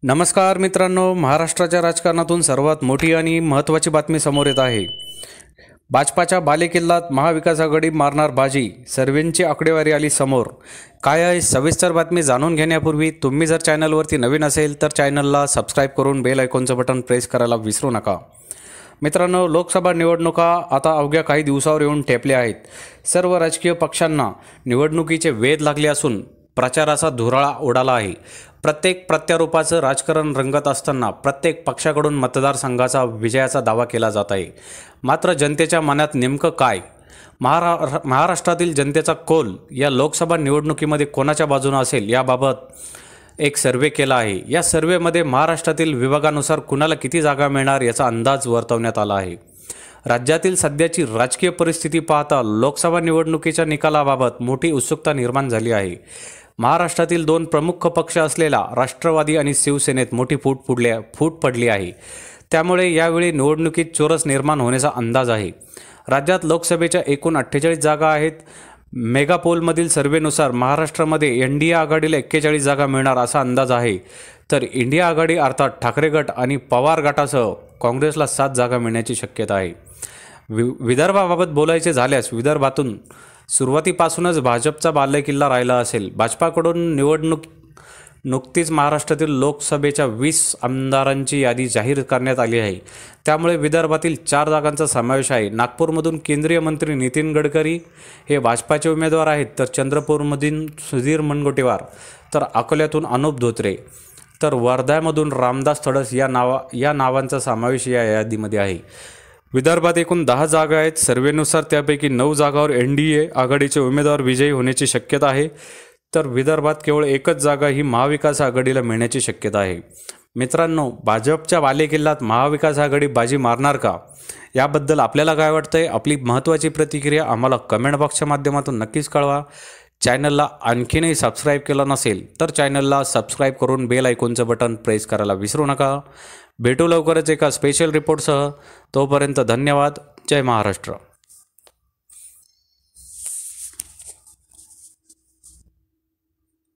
नमस्कार मित्रांनो, महाराष्ट्राच्या राजकारणातून सर्वात मोठी आणि महत्त्वाची बातमी समोर येत आहे। भाजपाच्या बालेकिल्ल्यात महाविकास आघाडी मारणार बाजी, सर्वेंची आकडेवारी आली समोर। काय आहे सविस्तर बातमी जाणून घेण्यापूर्वी तुम्ही जर चॅनलवरती नवीन असेल तर चॅनलला सबस्क्राईब करून बेल आयकॉनचं बटन प्रेस करायला विसरू नका। मित्रांनो, लोकसभा निवडणुका आता अवघ्या काही दिवसावर येऊन ठेपल्या आहेत। सर्व राजकीय पक्षांना निवडणुकीचे वेध लागले असून प्रचाराचा धुराळा उडाला आहे। प्रत्येक प्रत्यारोपाचं राजकारण रंगत असताना प्रत्येक पक्षाकडून मतदारसंघाचा विजयाचा दावा केला जात आहे। मात्र जनतेच्या मनात नेमकं काय? महाराष्ट्रातील जनतेचा कौल या लोकसभा निवडणुकीमध्ये कोणाच्या बाजूने असेल याबाबत एक सर्वे केला आहे। या सर्वेमध्ये महाराष्ट्रातील विभागानुसार कुणाला किती जागा मिळणार याचा अंदाज वर्तवण्यात आला आहे। राज्यातील सध्याची राजकीय परिस्थिती पाहता लोकसभा निवडणुकीच्या निकालाबाबत मोठी उत्सुकता निर्माण झाली आहे। महाराष्ट्रातील दोन प्रमुख पक्ष असलेला राष्ट्रवादी आणि शिवसेनेत मोठी फूट पडली आहे। त्यामुळे यावेळी निवडणुकीत चोरस निर्माण होण्याचा अंदाज आहे। राज्यात लोकसभेच्या एकूण 48 जागा आहेत। मेगापोलमधील सर्वेनुसार महाराष्ट्रामध्ये एनडीए आघाडीला 41 जागा मिळणार असा अंदाज आहे, तर इंडिया आघाडी अर्थात ठाकरे गट आणि पवार गटासह काँग्रेसला 7 जागा मिळण्याची शक्यता आहे। विदर्भाबाबत बोलायचे झाल्यास विदर्भातून सुरुवातीपासूनच भाजपचा बालेकिल्ला राहिला असेल। भाजपाकडून नुकतीच महाराष्ट्रातील लोकसभेच्या 20 आमदारांची यादी जाहीर करण्यात आली आहे। त्यामुळे विदर्भातील 4 जागांचा समावेश आहे। नागपूरमधून केंद्रीय मंत्री नितीन गडकरी हे भाजपाचे उमेदवार आहेत, तर चंद्रपूरमधून सुधीर मुनगंटीवार, तर अकोल्यातून अनुप धोत्रे, तर वर्ध्यामधून रामदास तडस या नावांचा समावेश या यादीमध्ये आहे। विदर्भात एकूण 10 जागा आहेत। सर्वेनुसार त्यापैकी 9 जागांवर एनडीए आघाडीचे उमेदवार विजयी होण्याची शक्यता आहे, तर विदर्भात केवळ एकच जागा ही महाविकास आघाडीला मिळण्याची शक्यता आहे। मित्रांनो, भाजपच्या बालेकिल्ल्यात महाविकास आघाडी बाजी मारणार का? याबद्दल आपल्याला काय वाटतंय? आपली महत्त्वाची प्रतिक्रिया आम्हाला कमेंट बॉक्सच्या माध्यमातून नक्कीच कळवा। चॅनलला आणखीनही सबस्क्राईब केलं नसेल तर चॅनलला सबस्क्राईब करून बेल आयकॉनचं बटन प्रेस करायला विसरू नका। भेटू लवकरच एका स्पेशल रिपोर्टसह। तोपर्यंत धन्यवाद। जय महाराष्ट्र।